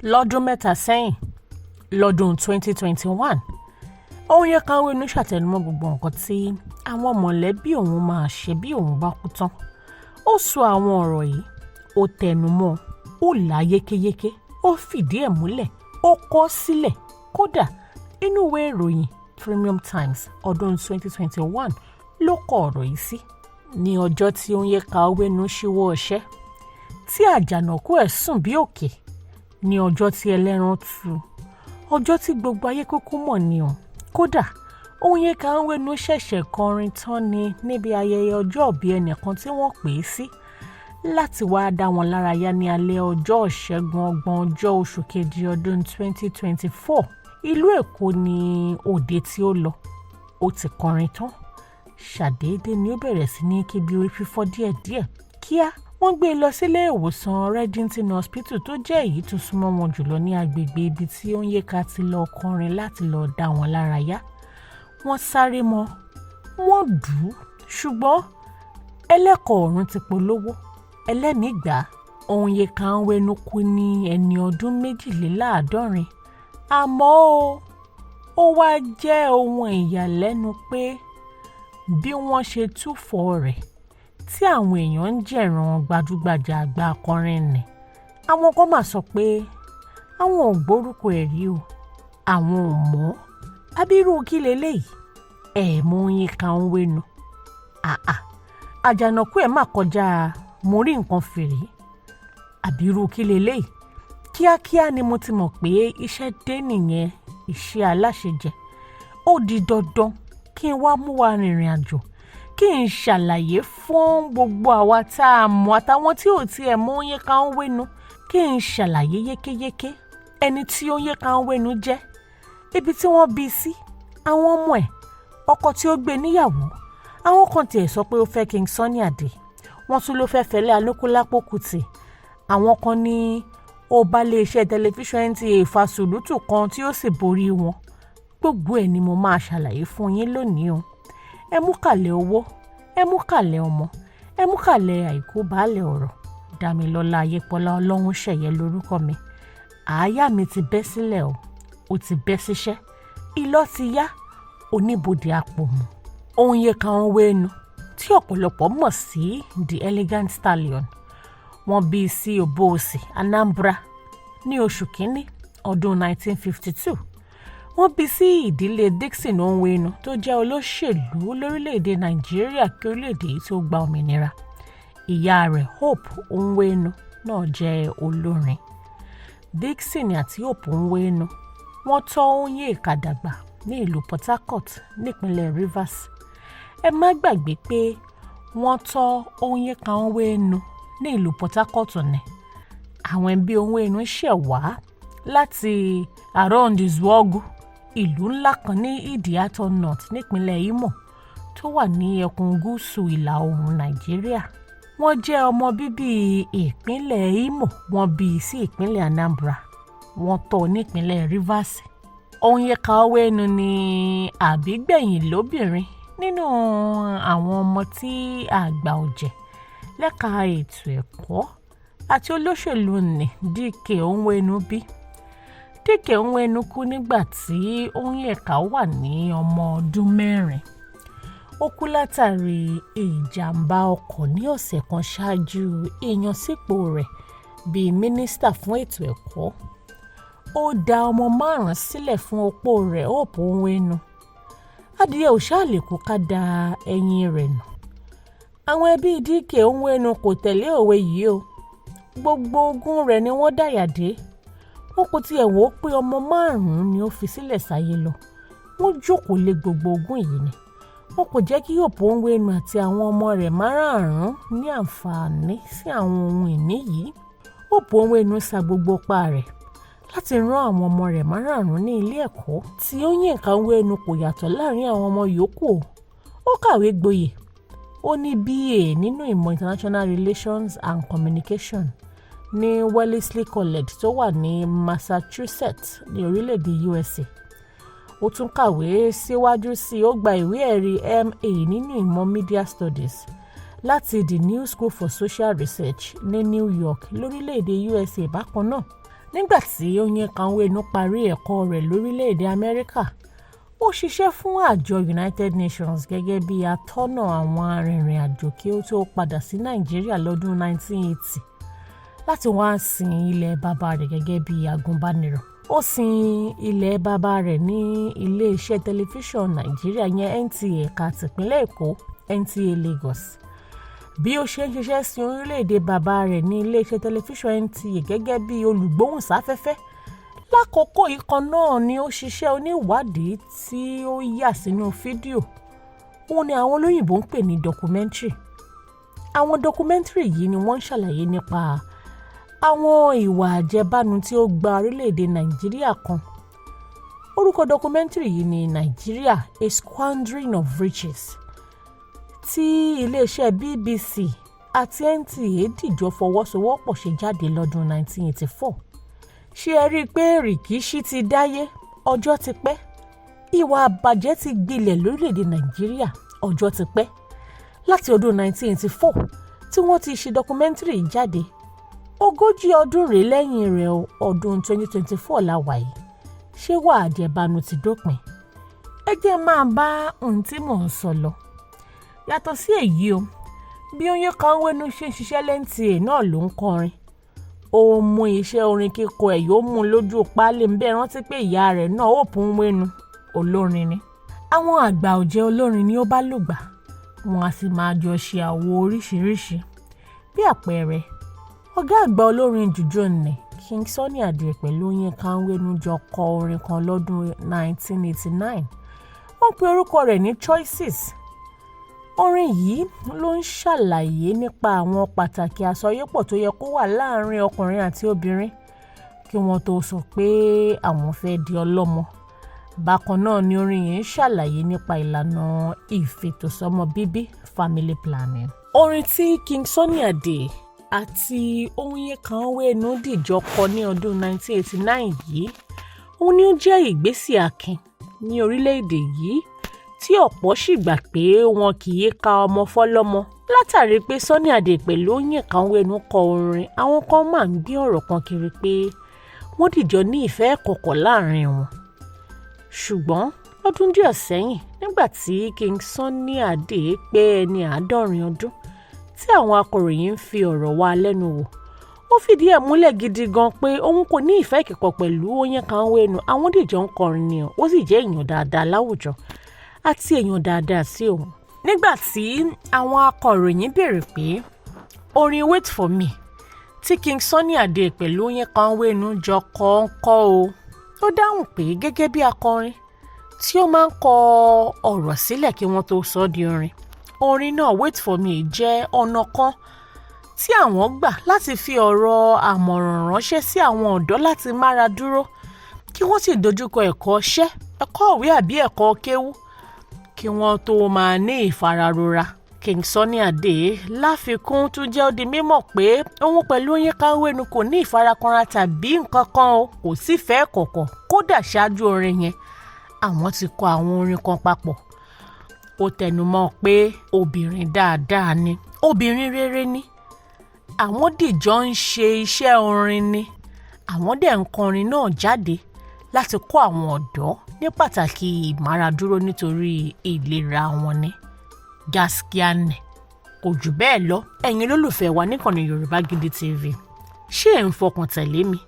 lọ́dún mẹ́ta sẹ́yìn lọ́dún 2021 Onyeka Onwenu ṣàtẹnumọ́ gbogbo nǹkan tí àwọn mọ̀lẹ́bí òun máa ṣe bí òun bá kú tán. Ó sọ àwọn ọ̀rọ̀ yìí, ó tẹnumọ́, ó là yékéyéké, ó fìdí ẹ̀ múlẹ̀, ó kọ sílẹ̀. Kódà inú ìwé ìròyìn Premium Times ọdún 2021 ló kọ ọ̀rọ̀ yìí sí. Ní ọjọ́ tí Onyeka Onwenu ṣíwọ́ ọṣẹ́, tí àjànàkú ẹ̀ sùn bí òkè, ní ọjọ́ tí ẹlẹ́ran tú, ọjọ́ tí gbogbo ayé kúkú mọ̀ ni o. Kódà Onyeka Onwenu ṣẹ̀ṣẹ̀ kọrin tán ni níbi ayẹyẹ ọjọ́ ìbí ẹnìkan tí wọ́n pè é sí láti wá dá wọn lárayá ní alẹ́ ọjọ́ ìṣẹ́gun 30 oṣù kejì ọdún 2024. Ìlú Èkó ni òde tí ó lọ. Ó ti kọrin tán. Ṣàdédé ni ó bẹ̀rẹ̀ sí ní kí bí orí fífọ́ díẹ̀díẹ̀. Kíá wọ́n gbé e lọ sílé ìwòsàn Regency Hospital tó jẹ́ èyí tó súnmọ́ wọn jùlọ ní agbègbè ibi tí Onyeka ti lọ kọrin láti lọ dá wọn lárayá. Wọ́n sáré mọ́, wọ́n dù ú, ṣùgbọ́n ẹlẹ́kọ̀ọ́ ọ̀run ti polówó. Ẹlẹ́mìí gbà Onyeka Onwenu kú ní ẹni ọdún 72. Àmọ́ ó wá jẹ́ ohun ìyàlẹ́nu pé bí wọ́n ṣe túfọ̀ rẹ̀ tí àwọn èèyàn ń jẹ̀ràn gbajúgbajà àgbà akọrin nì. Àwọn kan máa sọ pé àwọn ò gbórúkọ ẹ̀ rí o, àwọn ò mọ̀. Abirú kí leléyìí? Ẹ̀ mọ̀ Onyeka Onwenu. Àjànàkú ẹ̀ máa kọjá mo rí nǹkan fèrè. Abirú kí leléyìí? Kíákíá ni mo ti mọ̀ pé iṣẹ́ dé nìyẹn, iṣẹ́ aláṣejẹ. Ó di dandan kí n wá mú wa rìnrìn àjò, kí n ṣàlàyé fún gbogbo àwa tá a mọ̀ àtàwọn tí ò tiẹ̀ mọ̀ Onyeka Onwenu, kí n ṣàlàyé yékéyéké ẹni tí Onyeka Onwenu jẹ́, ibi tí wọ́n bí sí, àwọn ọmọ ẹ̀, ọkọ tí ó gbé níyàwó. Àwọn kan tiẹ̀ sọ pé ó fẹ́ King Sunny Adé, wọ́n tún ló fẹ́ Fela Anikulapo Kuti. Àwọn kan ní ó bá lé iṣẹ́ tẹlifíṣàn NTA fa Looto kan tí ó sì borí wọn. Gbogbo ẹ̀ ni mo máa ṣàlàyé fún yín lónìí o. Ẹ mú kàlẹ̀ owó, ẹ mú kàlẹ̀ ọmọ, ẹ mú kàlẹ̀ àìkú baálẹ̀ ọ̀rọ̀. Dámilọ́lá Ayépọ́lá Ọlọ́run ṣẹ̀yẹ lórúkọ mi. Àáyá mi ti bẹ́ sílẹ̀ o, ó ti bẹ́ síṣẹ́. Ilọ́ ti yá, oníbodè àpòmù. Onyeka Onwenu tí ọ̀pọ̀lọpọ̀ mọ̀ sí The Elegant Stallion. Wọ́n bí sí Obosi, Anambra ní oṣù kínní ọdún 1952. Wọ́n bí sí ìdílé Dixon Onwenu tó jẹ́ olóṣèlú lórílẹ̀‐èdè Nàìjíríà kí orílẹ̀‐èdè yìí tó gba òmìnira. Ìyá rẹ̀ Hope Onwenu náà jẹ́ olórin. Dixon àti Hope Onwenu wọ́n tọ́ Onyeka dàgbà ní ìlú Port Harcourt nípínlẹ̀ Rivers. Ẹ má gbàgbé pé wọ́n tọ́ Onyeka Onwenu ní ìlú Port Harcourt ní. Àwọn ẹbí Onwenu ṣẹ̀ wá láti around Izwogu, ìlú ńlá kan ní Idiato North nípínlẹ̀ Imo tó wà ní ẹkùn gúúsù ìlà oòrùn Nàìjíríà. Wọ́n jẹ́ ọmọ bíbí ìpínlẹ̀ Imo, wọ́n bí sí ìpínlẹ̀ Anambra, wọ́n tọ́ nípínlẹ̀ Rivers. Onyeka Onwenu ni àbígbẹ̀yìn lóbìnrin nínú àwọn ọmọ tí àgbà ọ̀jẹ̀ lẹ́ka ètò ẹ̀kọ́ àti olóṣèlú ní DK Onwenu bí. DK Onwenu kú nígbà tí Onyeka wà ní ọmọ ọdún 4. Ó kú látàrí ìjàmbá ọkọ̀ ní ọ̀sẹ̀ kan ṣáájú ìyànsípò rẹ̀ bíi mínísítà fún ètò ẹ̀kọ́. Ó dá ọmọ 5 sílẹ̀ fún opó rẹ̀ Hope Onwenu. Adìyẹ ò ṣáà lè kó ká da ẹyin rẹ̀ nù. Àwọn ẹbí DK Onwenu kò tẹ̀lé òwe yìí o. Gbogbo ogún rẹ̀ ni wọ́n dáyà dé. Wọ́n kò tiẹ̀ wò ó pé ọmọ 5 ni ó fi sílẹ̀ sáyé lọ. Wọ́n jókòó lé gbogbo ogún yìí ni. Wọ́n kò jẹ́ kí Hope Onwenu àti àwọn ọmọ rẹ̀ 5 ní àǹfààní sí àwọn ohun ìní yìí. Hope Onwenu sa gbogbo ipá rẹ̀ láti rán àwọn ọmọ rẹ̀ 5 ní ilé ẹ̀kọ́. Tí Onyeka Onwenu kò yàtọ̀ láàrin àwọn ọmọ yòókù o. Ó kàwé gboyè. Ó ní BA nínú ìmọ̀ International Relations and Communication ní Wellesley College tó wà ní Massachusetts ní orílẹ̀-èdè USA. Ó tún kàwé síwájú sí ó gba ìwé ẹ̀rí MA nínú ìmọ̀ Media Studies láti the New School for Social Research ní New York lórílẹ̀-èdè USA bákan náà. Nígbà tí Onyeka Onwenu parí ẹ̀kọ́ rẹ̀ lórílẹ̀‐èdè Amẹ́ríkà, ó ṣiṣẹ́ fún àjọ United Nations gẹ́gẹ́ bí atọ́nà àwọn arìnrìn-àjò kí ó tó padà sí Nàìjíríà lọ́dún 1980 láti wá sin ilẹ̀ bàbá rẹ̀ gẹ́gẹ́ bí agúnbánirọ̀. Ó sin ilẹ̀ bàbá rẹ̀ ní ilé-iṣẹ́ tẹlifíṣàn Nàìjíríà yẹn NTA ẹ̀ka tìpínlẹ̀ Èkó, NTA Lagos. Bí ó ṣe ń ṣiṣẹ́ sí orílẹ̀-èdè bàbá rẹ̀ ní ilé-iṣẹ́ tẹlifíṣàn NTA gẹ́gẹ́ bí olùgbóhùnsáfẹ́fẹ́, lákòókò yìí kan náà ni ó ṣiṣẹ́ oníwádìí tí ó yà sínú fídíò. Òun ni àwọn olóyìnbó ń pè ní documentary. Àwọn documentary yìí ni wọ́n ń ṣàlàyé nípa àwọn ìwà àjẹbánu tí ó gba orílẹ̀-èdè Nàìjíríà kan. Orúkọ documentary yìí ni Nigeria: A Squandering of Riches, tí iléeṣẹ́ BBC àti NTA dìjọ fọwọ́sowọ́pọ̀ ṣe jáde lọ́dún 1984. Ṣé ẹ rí i pé rìkíṣí ti dáyé, ọjọ́ ti pẹ́? Ìwà àbàjẹ́ ti gbilẹ̀ lórílẹ̀‐èdè Nàìjíríà, ọjọ́ ti pẹ́. Láti ọdún 1984 tí wọ́n ti ṣe documentary jáde, 40 ọdún rèé lẹ́yìn rẹ̀, ọdún 2024 la wà yìí. Ṣé wà àjẹbánu ti dópin? Ẹ jẹ́ máa bá ohun tí mò ń sọ lọ. Yàtọ̀ sí èyí o, bí Onyeka Onwenu ṣe ń ṣiṣẹ́ lẹ́ńtìẹ̀ náà ló ń kọrin. Ó mú iṣẹ́ orin kíkọ ẹ̀ yóò mú lójú páálí ń bẹ́ẹ̀ rántí pé ìyá rẹ̀ náà Onwenu olórin ni. Àwọn àgbà ọ̀jẹ̀ olórin ni ó bá lògbà, wọn a sì máa jọ ṣe àwo oríṣiríṣi. Bí àpẹẹrẹ, ọ̀gá àgbà olórin jùjú nì King Sunny Adé pẹ̀lú Onyeka Onwenu jọ kọ orin kan lọ́dún 1989. Wọ́n pe orúkọ rẹ̀ ní Choices. Orin yìí ló ń ṣàlàyé nípa àwọn pàtàkì àsọyépọ̀ tó yẹ kó wà láàárín ọkùnrin àti obìnrin kí wọ́n tó sọ pé àwọn fẹ́ di ọlọ́mọ. Bákan náà ni orin yìí ń ṣàlàyé nípa ìlànà ìfètòsọ́mọ bíbí, family planning. Orin tí King Sunny Adé àti Onyeka Onwenu dìjọ kọ ní ọdún 1989 yìí, òun ni ó jẹ́ ìgbésẹ̀ akin ní orílẹ̀-èdè yìí tí ọ̀pọ̀ sì gbà pé wọn kì í ka ọmọ fọ́lọ́mọ. Látàrí pé Sunny Adé pẹ̀lú Onyeka Onwenu kọ orin, àwọn kan máa ń gbé ọ̀rọ̀ kan kiri pé wọ́n dìjọ ní ìfẹ́ kọ̀kọ̀ láàrin wọn. Ṣùgbọ́n lọ́dún díẹ̀ sẹ́yìn, nígbà tí King Sunny Adé pé ẹni 70 ọdún, tí àwọn akọ̀ròyìn ń fi ọ̀rọ̀ wá lẹ́nu wò, ó fìdí ẹ̀ múlẹ̀ gidi gan pé òun kò ní ìfẹ́ kíkọ pẹ̀lú Onyeka Onwenu. Àwọn dìjọ ń kọrin ni ó sì jẹ́ èèyàn dáadáa láwùjọ àti èèyàn dáadáa sí òun. Nígbà tí àwọn akọ̀ròyìn béèrè pé orin Wait For Me tí King Sunny Adé pẹ̀lú Onyeka Onwenu jọ kọ ń kọ́ o, ó dáhùn pé gẹ́gẹ́ bí akọrin tí ó máa ń kọ ọ̀rọ̀ sílẹ̀ kí wọ́n tó sọ di orin, orin náà Wait For Me jẹ́ ọ̀nà kan tí àwọn gbà láti fi ọ̀rọ̀ àmọ̀ràn ránṣẹ́ sí àwọn ọ̀dọ́ láti mára dúró kí wọ́n sì dojúkọ ẹ̀kọ́ iṣẹ́, ẹ̀kọ́ ìwé àbí ẹ̀kọ́ kéwú kí wọ́n tó máa ní ìfararora. King Sunny Adé láfikún tún jẹ́ ó di mímọ̀ pé òun pẹ̀lú Onyeka Onwenu kò ní ìfarakanra tàbí nǹkan kan o, kò sí fẹ́ kọ̀kọ̀. Kódà ṣáájú orin yẹn, àwọn ti kọ àwọn orin kan papọ̀. Ó tẹnumọ́ pé obìnrin dáadáa ni, obìnrin rere ni. Àwọn dìjọ ń ṣe iṣẹ́ orin ni. Àwọn dẹ̀ ń kọrin náà jáde láti kọ́ àwọn ọ̀dọ́ ní pàtàkì ìmáradúró nítorí ìlera wọn ni. Gaskiya ni, kò jù bẹ́ẹ̀ lọ. Ẹ̀yin olólùfẹ́ wa níkànnì Yorùbá Gidi TV, ṣé ẹ̀ ń fọkàn tẹ̀lé mi?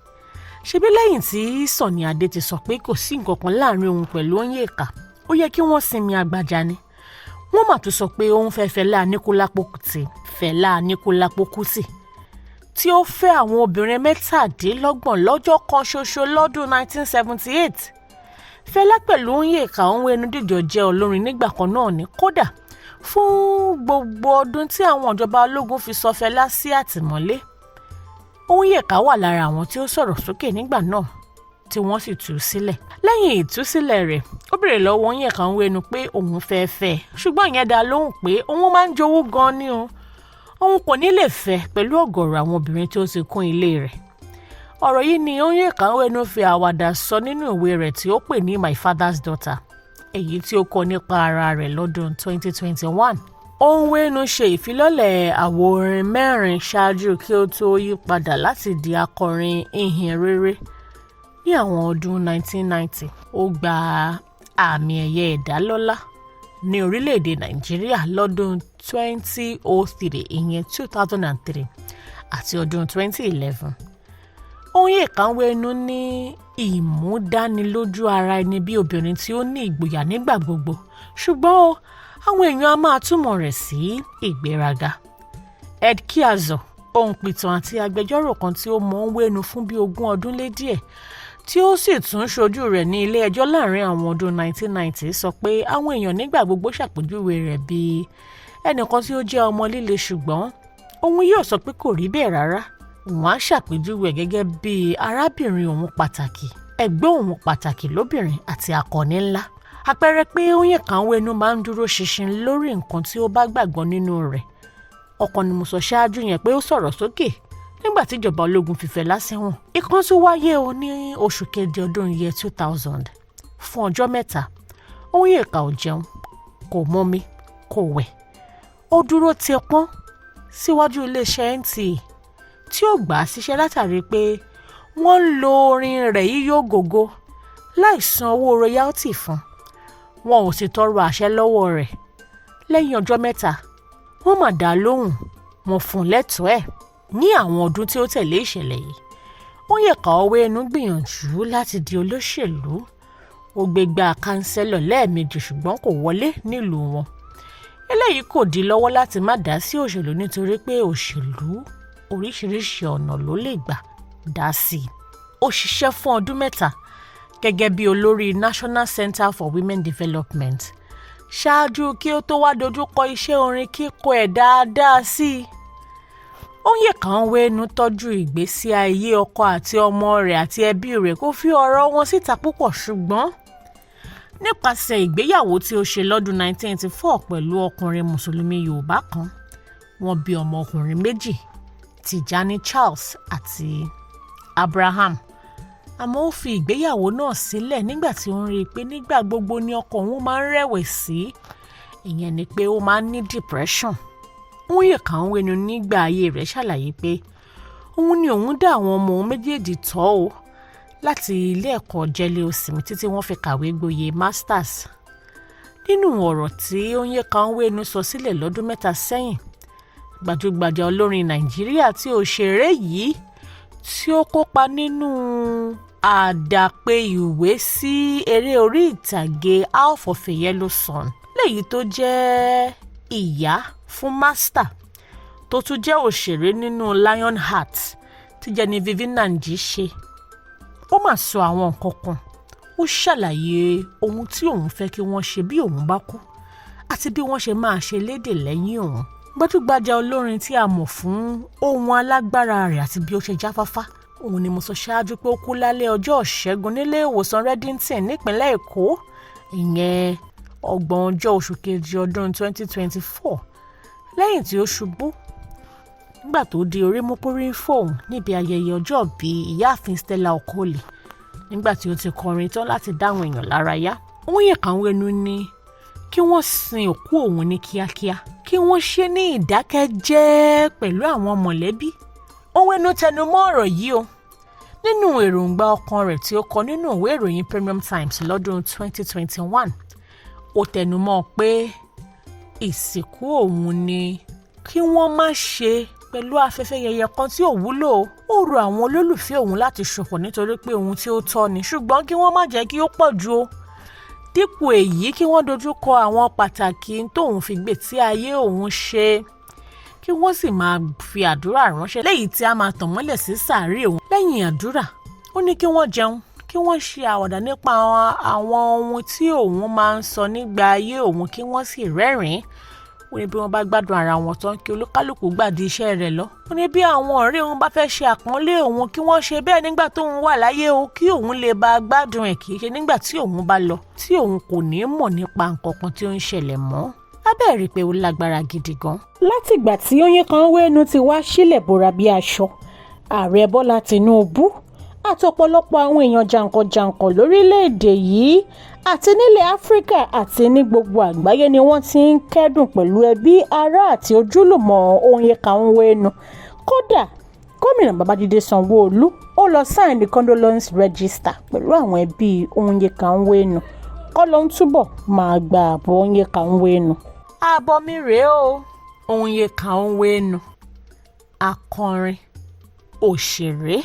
Ṣebí lẹ́yìn tí Sunny Adé ti sọ pé kò sí nǹkan kan láàrin òun pẹ̀lú Onyeka, ó yẹ kí wọ́n sinmi àgbàjá ni. Wọ́n mà tún sọ pé òun fẹ́ Fela Anikulapo Kuti, Fela Anikulapo Kuti, tí ó fẹ́ àwọn obìnrin 27 lọ́jọ́ kan ṣoṣo lọ́dún 1978. Fela pẹ̀lú Onyeka Onwenu dìjọ jẹ́ olórin nígbà kan náà ni. Kódà fún gbogbo ọdún tí àwọn ìjọba ológun fi sọ Fela sí àtìmọ́lé, Onyeka wà lára àwọn tí ó sọ̀rọ̀ sókè nígbà náà tí wọ́n sì tú sílẹ̀. Lẹ́yìn ìtúsílẹ̀ rẹ̀, ó béèrè lọ́wọ́ Onyeka Onwenu pé òun fẹ́ fẹ́, ṣùgbọ́n ìyẹn dá lóhùn pé òun máa ń jowú gan ni o. Òun kò ní lè fẹ́ pẹ̀lú ọ̀gọ̀rọ̀ àwọn obìnrin tí ó ti kún ilé rẹ̀. Ọ̀rọ̀ yìí ni Onyeka Onwenu fi àwàdà sọ nínú ìwé rẹ̀ tí ó pè ní My Father's Daughter, èyí tí ó kọ nípa ara rẹ̀ lọ́dún 2021. Onwenu ṣe ìfilọ́lẹ̀ àwo orin 4 ṣáájú kí ó tó yí padà láti di akọrin ìhìn rere. Ní àwọn ọdún 1990, ó gba àmì ẹ̀yẹ ìdálọ́lá ní orílẹ̀-èdè Nàìjíríà lọ́dún 2003 ìyẹn 2003 àti ọdún 2011. Onyeka Onwenu ní ìmúdánilójú ara ẹni bí obìnrin tí ó ní ìgboyà nígbà gbogbo, ṣùgbọ́n àwọn èèyàn a máa túmọ̀ rẹ̀ sí ìgbéraga. Ed Kiazo, òǹpìtàn àti agbẹjọ́rò kan tí ó mọ Onwenu fún bí 20 ọdún lé díẹ̀, tí ó sì tún ṣojú rẹ̀ ní ilé ẹjọ́ láàrin àwọn ọdún 1990, sọ pé àwọn èèyàn nígbà gbogbo ṣàpèjúwe rẹ̀ bí ẹnìkan tí ó jẹ́ ọmọ líle, ṣùgbọ́n òun yóò sọ pé kò rí bẹ́ẹ̀ rárá. Òun á ṣàpèjúwe gẹ́gẹ́ bí arábìnrin òun pàtàkì, ẹ̀gbọ́n òun pàtàkì lóbìnrin àti akọni ńlá. Àpẹẹrẹ pé Onyeka Onwenu máa ń dúró ṣinṣin lórí nǹkan tí ó bá gbàgbọ́ nínú rẹ̀. Ọ̀kan ni mo sọ ṣáájú yẹn pé ó sọ̀rọ̀ sókè nígbà tí ìjọba ológun fi Fela sẹ́wọ̀n. Ìkan tún wáyé ní oṣù keje ọdún 2000. Fún ọjọ́ 3, Onyeka ò jẹun, kò mọmi, kò wẹ̀. Ó dúró tẹpọ́n síwájú iléeṣẹ́ NTA tí ó gbà á síṣẹ́ látàrí pé wọ́n ń lo orin rẹ̀ yíyó gògo láì san owó royalty fún. Wọn ò sì tọrọ àṣẹ lọ́wọ́ rẹ̀. Lẹ́yìn ọjọ́ 3, wọ́n mà dá lóhùn, wọ́n fún lẹ́tọ̀ọ́ ẹ̀. Ní àwọn ọdún tí ó tẹ̀lé ìṣẹ̀lẹ̀ yìí, Onyeka Onwenu gbìyànjú láti di olóṣèlú. Ó gbégbá kánsẹ́lọ̀ lẹ́ẹ̀mejì ṣùgbọ́n kò wọlé nílùú wọn. Eléyìí kò dí lọ́wọ́ láti má dá sí òṣèlú nítorí pé òṣèlú oríṣiríṣi ọ̀nà ló lè gbà dá sí i. Ó ṣiṣẹ́ fún ọdún 3 gẹ́gẹ́ bí olórí National Center for Women Development ṣáájú kí ó tó wá dojúkọ iṣẹ́ orin kíkọ ẹ̀ dáadáa sí i. Onyeka Onwenu tọ́jú ìgbésí ayé ọkọ àti ọmọ rẹ̀ àti ẹbí rẹ̀, kó fi ọ̀rọ̀ wọn síta púpọ̀, ṣùgbọ́n nípasẹ̀ ìgbéyàwó tí ó ṣe lọ́dún 1984 pẹ̀lú ọkùnrin mùsùlùmí Yorùbá kan, wọ́n bí ọmọkùnrin 2, Tijani Charles àti Abraham. Àmọ́ ó fi ìgbéyàwó náà sílẹ̀ nígbà tí ó ń rí i pé nígbà gbogbo ni ọkọ òun máa ń rẹ̀wẹ̀sì. Ìyẹn ni pé ó máa ń ní depression. Onyeka Onwenu nígbà ayé rẹ̀ ṣàlàyé pé òun ni òun dá àwọn ọmọ òun méjèèjì tọ́ o láti ilé ẹ̀kọ́ jẹ́lé òsìmí títí wọ́n fi kàwé gboyè masters. Nínú ọ̀rọ̀ tí Onyeka Onwenu sọ sílẹ̀ lọ́dún 3 sẹ́yìn, gbajúgbajà olórin Nàìjíríà tí òṣèré yìí tí ó kópa nínú àdàpè ìwé sí eré orí ìtàgé Half of a Yellow Sun, léyìí tó jẹ́ ìyá fún Master, tó tún jẹ́ òṣèré nínú Lionheart tí Genevieve Nnaji ṣe. Ó mà sọ àwọn nǹkan kan. Ó ṣàlàyé ohun tí òun fẹ́ kí wọ́n ṣe bí òun bá kú àti bí wọ́n ṣe máa ṣe lédè lẹ́yìn òun. Gbajúgbajà olórin tí a mọ̀ fún ohun alágbára rẹ̀ àti bí ó ṣe jáfáfá, òun ni mo sọ ṣáájú pé ó kú lálẹ́ ọjọ́ Ìṣẹ́gun nílé ìwòsàn Reddington nípínlẹ̀ Èkó, ìyẹn 30 oṣù kejì ọdún 2024, lẹ́yìn tí ó ṣubú nígbà tó di orí mú kórí fóun níbi ayẹyẹ ọjọ́ bíi ìyáàfin Stella Okoli, nígbà tí ó ti kọrin tán láti dáwọn èèyàn lára yá. Onyeka Onwenu ní kí wọ́n sin òkú òun ní kíákíá, kí wọ́n ṣe ní ìdákẹ́jẹ́ pẹ̀lú àwọn mọ̀lẹ́bí. Onwenu tẹnumọ́ ọ̀rọ̀ yìí o nínú èròǹgbà ọkàn rẹ̀ tí ó kọ nínú ìwé ìròyìn Premium Times lọ́dún 2021. Ó tẹnumọ́ pé ìsìnkú òun ni kí wọ́n má ṣe pẹ̀lú afẹ́fẹ́ yẹyẹ kan tí ò wúlò. Ó rọ àwọn olólùfẹ́ òun láti ṣọ̀fọ̀ nítorí pé ohun tí ó tọ́ ni, ṣùgbọ́n kí wọ́n má jẹ́ kí ó pọ̀ jù o. Dípò èyí, kí wọ́n dojúkọ àwọn pàtàkì tóun fi gbé tí ayé òun ṣe, kí wọ́n sì máa fi àdúrà ránṣẹ́ léyìí tí a máa tàn mọ́lẹ̀ sí sàárè òun. Lẹ́yìn àdúrà, ó ní kí wọ́n jẹun, kí wọ́n ṣe àwàdà nípa àwọn ohun tí òun máa ń sọ nígbà ayé òun, kí wọ́n sì rẹ́rìn-ín. Ó ní bí wọ́n bá gbádùn ara wọn tán, kí olúkálùkù gbàdí iṣẹ́ rẹ̀ lọ. Ó ní bí àwọn ọ̀rẹ́ òun bá fẹ́ ṣe àpọ́nlé òun, kí wọ́n ṣe bẹ́ẹ̀ nígbà tóun wà láyé o, kí òun lè bá gbádùn ẹ̀, kì í ṣe nígbà tí òun bá lọ, tí òun kò ní mọ̀ nípa nǹkan kan tí ó ń ṣẹlẹ̀ mọ́. Lábẹ́ẹ̀rí pé ó lágbára gidi gan. Látìgbà tí Onyeka Onwenu ti wá sílẹ̀ bora bí aṣọ, ààrẹ Bọ́lá Tinubu àti ọ̀pọ̀lọpọ̀ àwọn èèyàn jàǹkànjàǹkàn lórílẹ̀‐èdè yìí àti nílẹ̀ áfíríkà àti ní gbogbo àgbáyé ni wọ́n ti ń kẹ́dùn pẹ̀lú ẹbí ará àti ojúlùmọ̀ Onyeka Onwenu. Kódà gómìnà Babájídé Sanwó-Olú ó lọ sign the condolence register pẹ̀lú àwọn ẹbí Onyeka Onwenu. Kọ́lọ́hún túbọ̀ máa gba ààbò Onyeka Onwenu. ààbọ̀ mi rèé o. Onyeka Onwenu, akọrin, òṣèré,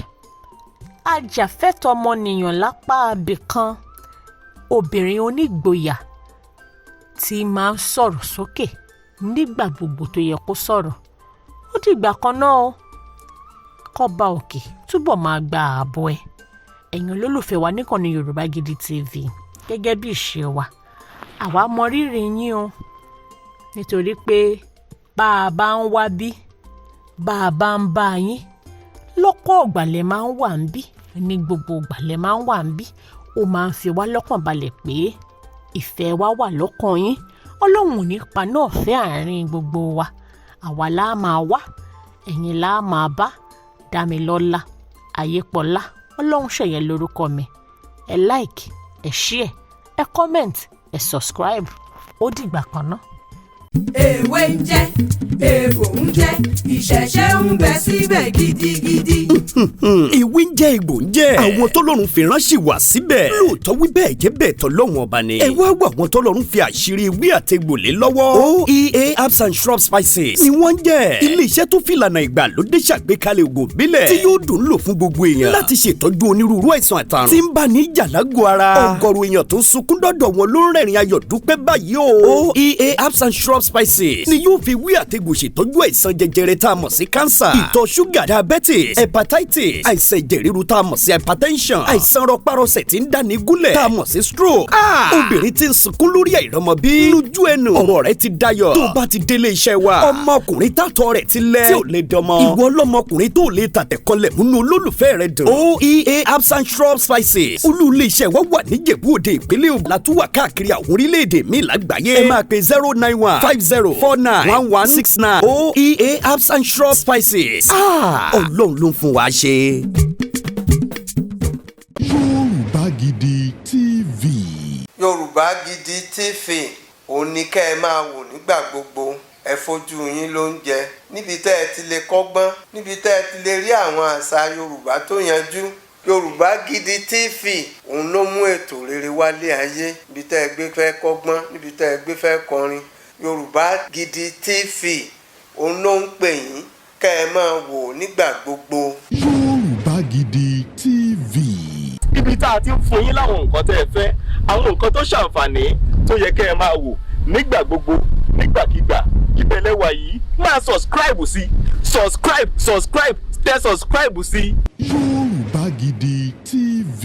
ajàfẹ́tọ̀ọ́ ọmọnìyàn lápá abìkan, obìnrin onígboyà tí máa ń sọ̀rọ̀ sókè nígbà gbogbo tó yẹ kó sọ̀rọ̀. Ó dìgbà kan náà o. Kọ́ba òkè túbọ̀ máa gba ààbò ẹ̀. Ẹ̀yin olólùfẹ́ wa níkànnì Yorùbá Gidi TV, gẹ́gẹ́ bí ìṣe wa, àwa mọ rírì yín o, nítorí pé bá a bá ń wá bí, bá a bá ń bá yín, lọ́pọ̀ ọ̀gbàlẹ̀ máa ń wà ń bí, ní gbogbo ọ̀gbàlẹ̀ máa ń wà ń bí. Ó máa ń fi wá lọ́kàn balẹ̀ pé ìfẹ́ wa wà lọ́kàn yín. Ọlọ́run ò ní paná ọ̀fẹ́ àárín gbogbo wa. Àwa la máa wá, ẹ̀yin la máa bá. Dámilọ́lá Ayépọ̀lá Ọlọ́runṣẹ̀yẹ lórúkọ mi. Ẹ like, ẹ share, ẹ comment, ẹ subscribe. Ó dìgbà kan náà. Èwe ń jẹ́, ègbò ń jẹ́, ìṣẹ̀ṣẹ̀ ń bẹ síbẹ̀ gidigidi. Èwe ń jẹ́, ègbò ń jẹ́, àwọn tọ́lọ́run fi ránṣẹ́ wá síbẹ̀. Lóòótọ́ wí bẹ́ẹ̀ jẹ́ bẹ́ẹ̀ tọ́lọ́run ọba ni. Ẹ wá wá àwọn tọ́lọ́run fi àṣírí ewé àtegbò lé lọ́wọ́. OEA herbs and shrub spices ni wọ́n ń jẹ́. Ilé-iṣẹ́ tó fìlànà ìgbàlódé ṣàgbékalẹ̀ ògùn ìbílẹ̀ tí yóò dùn lò fún gbogbo èèyàn láti ṣètọ́jú onírúurú àìsàn àtàrùn tí ń bá ní jàlágò ara. Ọ̀gọ̀rọ̀ èèyàn tó ń sunkún dọ́dọ̀ wọn ló ń rẹ́rìn ayọ̀ dúpẹ́ báyìí o. OEA herbs and shrub spices ni yóò fi wí àtegbò ṣètọ́jú àìsàn jẹjẹrẹ tá a mọ̀ sí cancer, ìtọ̀ ṣúgà, diabetes, hepatitis, àìsàn ẹ̀jẹ̀ ríru tá a mọ̀ sí hypertension, àìsàn rọpárọsẹ̀ tí ń dáni gúnlẹ̀ tá a mọ̀ sí stroke. Obìnrin tí ń sunkún lórí àìrọ́mọbí lójú ẹnu ọ̀rọ̀ rẹ̀ ti dayọ̀ tó bá ti délé iṣẹ́ wa. Ọmọkùnrin tàtọ̀ rẹ̀ ti lẹ̀ tí ò lè dọmọ. Ìwọ lọmọkùnrin tó lè tàtẹ̀kọlẹ̀ múnú olólùfẹ́ rẹ̀ dùn. OEA herbs and shrub spices olú ilé iṣẹ́ wa wà ní Ìjẹ̀bú Òde ìpínlẹ̀ Ògùn, látúwà káàkiri àwọn orílẹ̀-èdè míì lágbàáyé. Ẹ máa pe 09150491169. OEA herbs and shrub spices. Ọlọ́run ló ń fún wa ṣe. Yorùbá Gidi TV. Yorùbá Gidi TV òun ni kẹ́ ẹ máa wò nígbà gbogbo. Ẹ fojú yín ló ń jẹ níbi tẹ́ ẹ ti lè kọ́gbọ́n, níbi tẹ́ ẹ ti lè rí àwọn àṣà Yorùbá tó yanjú. Yorùbá Gidi TV òun ló mú ètò rere wálé ayé, níbi tẹ́ ẹ gbé fẹ́ kọ́gbọ́n, níbi tẹ́ ẹ gbé fẹ́ kọrin. Yorùbá Gidi TV òun ló ń pè yín kẹ́ ẹ máa wò nígbà gbogbo. Yorùbá Gidi TV. Ibi tá a ti ń fún yín láwọn nǹkan tẹ́ ẹ fẹ́, àwọn nǹkan tó ṣàǹfààní tó yẹ kẹ́ ẹ máa wò nígbà gbogbo, nígbàkigbà. Ìbẹ̀lẹ̀ wà yìí máa subscribe sí, subscribe, tẹ subscribe sí. Yorùbá Gidi TV.